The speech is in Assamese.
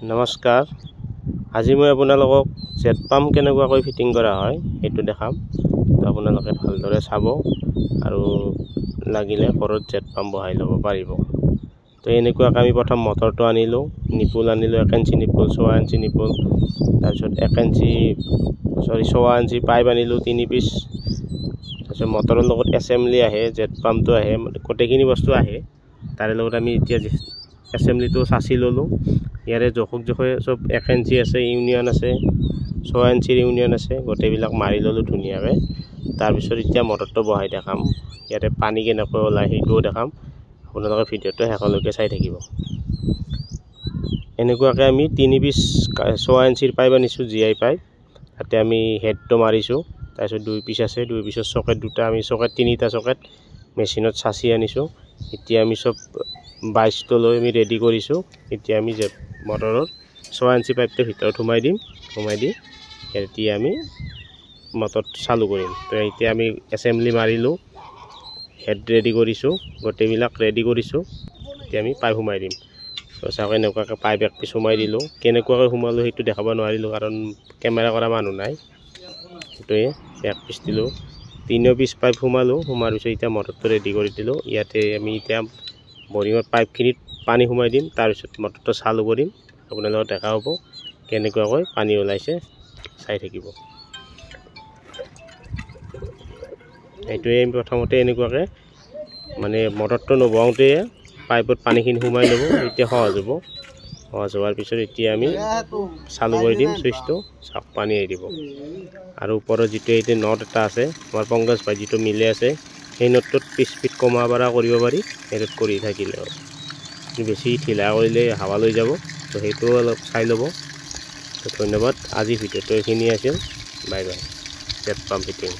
নমস্কাৰ, আজি মই আপোনালোকক জেট পাম্প কেনেকুৱাকৈ ফিটিং কৰা হয় সেইটো দেখাম। আপোনালোকে ভালদৰে চাব আৰু লাগিলে ঘৰত জেট পাম্প বহাই ল'ব পাৰিব। তো এনেকুৱাকৈ আমি প্ৰথম মটৰটো আনিলোঁ, নিপুল আনিলোঁ 1 ইঞ্চি নিপুল, 6 ইঞ্চি নিপুল, তাৰপিছত 6 ইঞ্চি পাইপ আনিলোঁ 3 পিচ। তাৰপিছত মটৰৰ লগত এছেম্বলি আহে, জেট পাম্পটো আহে, গোটেইখিনি বস্তু আহে। তাৰে লগত আমি এতিয়া এছেম্বলিটো চাচি ল'লোঁ। ইয়াৰে জোখে চব 1 ইঞ্চি আছে, ইউনিয়ন আছে, 6 ইঞ্চিৰ ইউনিয়ন আছে, গোটেইবিলাক মাৰি ল'লোঁ ধুনীয়াকৈ। তাৰপিছত এতিয়া মটৰটো বহাই দেখাম, ইয়াতে পানী কেনেকৈ ওলায় সেইটোও দেখাম। আপোনালোকে ভিডিঅ'টো শেষলৈকে চাই থাকিব। এনেকুৱাকৈ আমি 3 পিচ 6 ইঞ্চিৰ পাইপ আনিছোঁ, GI পাইপ। তাতে আমি হেডটো মাৰিছোঁ। তাৰপিছত 2 পিচ আছে, 2 পিচৰ চকেট দুটা, আমি চকেট 3টা চকেট মেচিনত চাচি আনিছোঁ। এতিয়া আমি চব 22টো লৈ আমি ৰেডি কৰিছোঁ। এতিয়া আমি মটৰৰ 6 ইঞ্চি পাইপটো ভিতৰত সোমাই দিম, সোমাই দি এতিয়া আমি মটৰটো চালু কৰিম। তো এতিয়া আমি এছেম্বলি মাৰিলোঁ, হেড ৰেডি কৰিছোঁ, গোটেইবিলাক ৰেডি কৰিছোঁ। এতিয়া আমি পাইপ সোমাই দিম। তো চাওক এনেকুৱাকৈ পাইপ 1 পিচ সোমাই দিলোঁ। কেনেকুৱাকৈ সোমালোঁ সেইটো দেখাব নোৱাৰিলোঁ কাৰণ কেমেৰা কৰা মানুহ নাই। সেইটোৱে 1 পিচ দিলোঁ, 3 পিচ পাইপ সোমালোঁ। সোমাৰ পিছত এতিয়া মটৰটো ৰেডি কৰি দিলোঁ। ইয়াতে আমি এতিয়া বৰিঙৰ পাইপখিনিত পানী সোমাই দিম, তাৰপিছত মটৰটো চালু কৰিম। আপোনালোকক দেখা হ'ব কেনেকুৱাকৈ পানী ওলাইছে, চাই থাকিব। এইটোৱে আমি প্ৰথমতে এনেকুৱাকৈ মানে মটৰটো নবহাওঁতে পাইপত পানীখিনি সোমাই ল'ব, এতিয়া সহজ হ'ব। সহজ হোৱাৰ পিছত এতিয়া আমি চালু কৰি দিম চুইচটো, চাওক পানী আহি দিব। আৰু ওপৰত যিটো এতিয়া নট এটা আছে, আমাৰ পংকজ ভাই যিটো মিলে আছে, সেই নটটোত স্পীড কমা বাঢ়া কৰিব পাৰি, সেইটোত কৰি থাকিলে হ'ল। বেছি ঢিলা কৰিলে হাৱা লৈ যাব, তো সেইটোও অলপ চাই ল'ব। তো ধন্যবাদ, আজি ভিডিঅ'টো এইখিনি আছিল। Bye bye. Jet pump fitting.